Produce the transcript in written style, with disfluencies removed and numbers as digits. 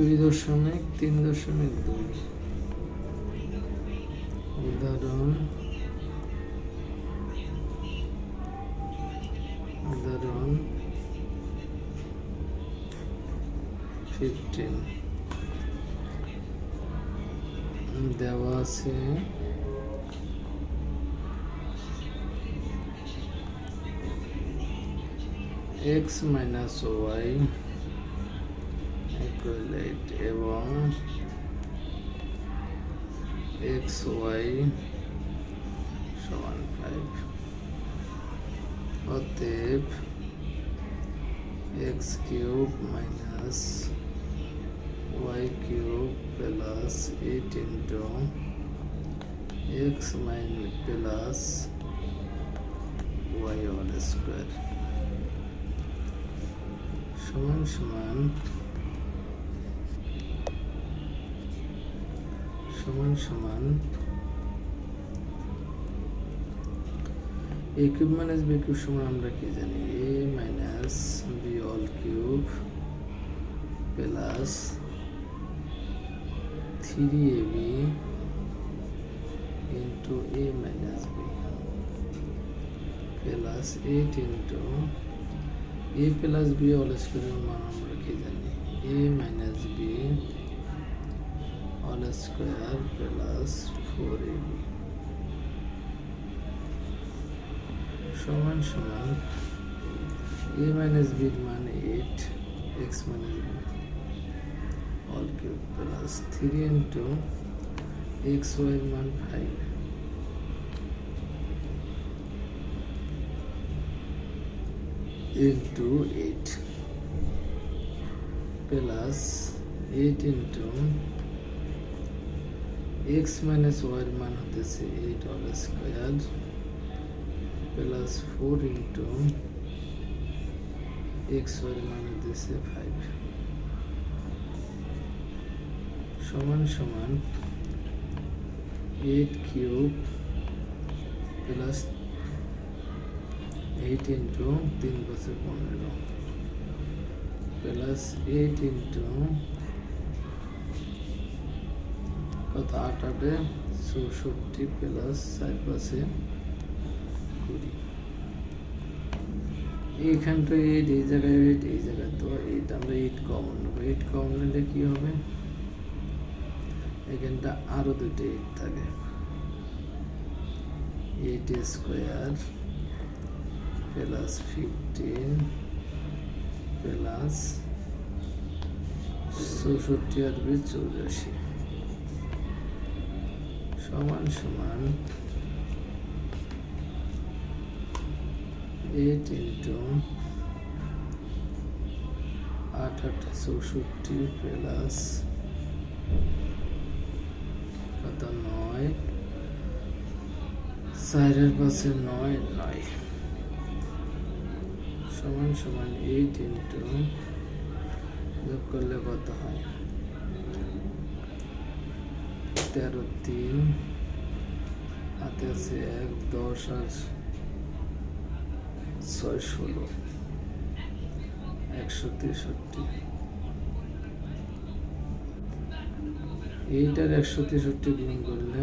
2.3.2 উদাহরণ 15 দেওয়া আছে x minus y equal 8 এবং xy সমান 5 অতএব x cube minus y cube plus 8 into x minus plus y whole square সমান সমান a cube minus b cube সমান আমরা কি জানি a minus b whole cube plus 3ab into a minus b plus 8 into a plus b whole স্কয়ারের মান আমরা কি জানি a minus b whole square plus 4ab সমান সমান a minus b এর মান 8 x minus b whole cube plus 3 into xy এর মান 5 into 8 plus 8 into x minus y এর মান হতেছে 8 whole square plus 4 into xy এর মান হতেছে 5 সমান সমান 8 কিউব প্লাস 8 into 3 বছর 15 প্লাস 8 into কত 8 8 64 প্লাস 4 পাশে 20 এইখানটা 8 এই জায়গায় 8 এই জায়গায় তো 8 আমরা 8 কমন নেব 8 কমন নিলে কি হবে এখানটা আরো দুটো 8 থাকে 8 স্কয়ার প্লাস 15 প্লাস 64 আর 84 সমান সমান 8 into 8 8 64 প্লাস কত 9 4 এর পাশে 9 9 সমান সমান 8 into যোগ করলে কত হয় 13 3 হাতে আছে 1 10 আর 6 16 163 এইটার 163 গুণ করলে